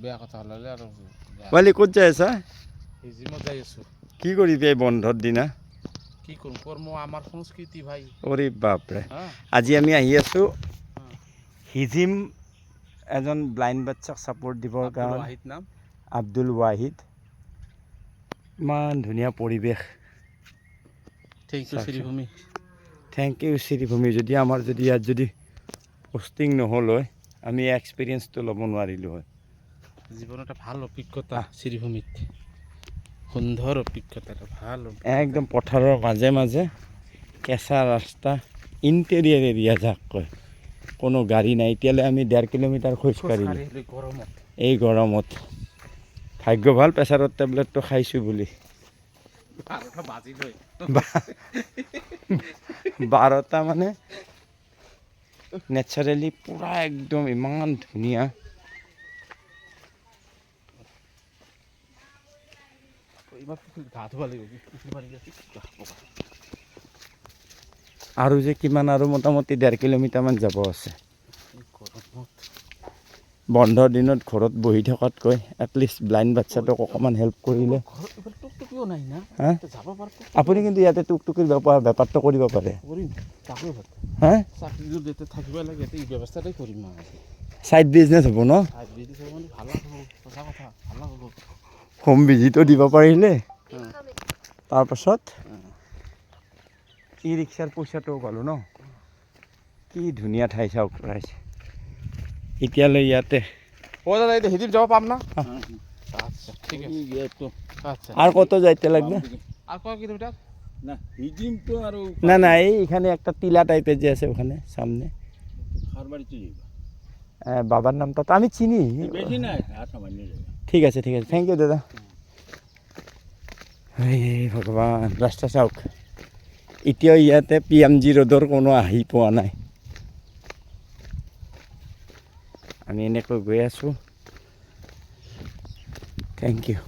বেয়া কথা ওলালে আৰু পোৱালি ক'ত যাই আছা? জিমত যাই আছোঁ। কি কৰিবি এই বন্ধৰ দিনা? কি কৰোঁ, কৰ্ম আমাৰ সংস্কৃতি ভাই। অৰে বাপৰে, হা আজি আমি আহি আছোঁ হিজিম এজন ব্লাইণ্ড বাচ্চাক ছাপোৰ্ট দিবৰ আব্দুল কাৰণে। ৱাহিদ নাম। আব্দুল ৱাহিদ, ইমান ধুনীয়া পৰিৱেশ। Thank you Sribhumi. Thank you Sribhumi. যদি আমাৰ যদি ইয়াত যদি পষ্টিং নহ'ল হয়, আমি এক্সপিৰিয়েঞ্চটো ল'ব নোৱাৰিলোঁ হয়। জীৱনৰ এটা ভাল অভিজ্ঞতা শ্ৰীভূমিত, সুন্দৰ অভিজ্ঞতা, এটা ভাল একদম পথাৰৰ মাজে মাজে কেঁচা ৰাস্তা, ইণ্টেৰিয়াৰ এৰিয়া যাক কয়, কোনো গাড়ী নাই। এতিয়ালৈ আমি 1.5 কিলোমিটাৰ খোজকাঢ়িলোঁ গৰমত। এই গৰমত। ভাগ্য ভাল প্ৰেছাৰৰ টেবলেটটো খাইছোঁ বুলি। 12টা বাজিলৈ 12টা মানে নেচাৰেলি পূৰা একদম ইমান ধুনীয়া। আৰু যে কিমান আৰু মোটামুটি 1.5 কিলোমিটাৰমান যাব আছে। বন্ধৰ দিনত ঘৰত বহি থকাতকৈ এটলিষ্ট ব্লাইণ্ড বাচ্চাটোক অকণমান হেল্প কৰিলে। আপুনি কিন্তু ইয়াতে টুকটুকিৰ বেপাৰটো কৰিব পাৰে। হা, ছাইড বিজনেছ হ'ব ন? হোম ভিজিটো দিব পাৰিলে, তাৰপাছত ই ৰিক্সাৰ পইচাটোও পালোঁ ন। কি ধুনীয়া ঠাই চাওক ৰাইজ। এতিয়ালৈ ইয়াতে হিজিম যাব পাম না? আচ্ছা ঠিক আছে। আচ্ছা আর কত যাইতে লাগবে? আর কয় কিলোমিটার? না হিজিমটো আৰু না না, এইখানে একটা টিলা টাইপের যে আছে ওখানে সামনে। খারবাড়িতে যাইবা। বাবার নামটা তো আমি চিনি। বেশি নাই, আর সামান্য যাইবা। ঠিক আছে ঠিক আছে, থ্যাংক ইউ দাদা। হে ভগৱান, ৰাস্তা চাওক। এতিয়াও ইয়াতে PMG ৰোডৰ কোনো আহি পোৱা নাই। আমি এনেকৈ গৈ আছোঁ। Thank U.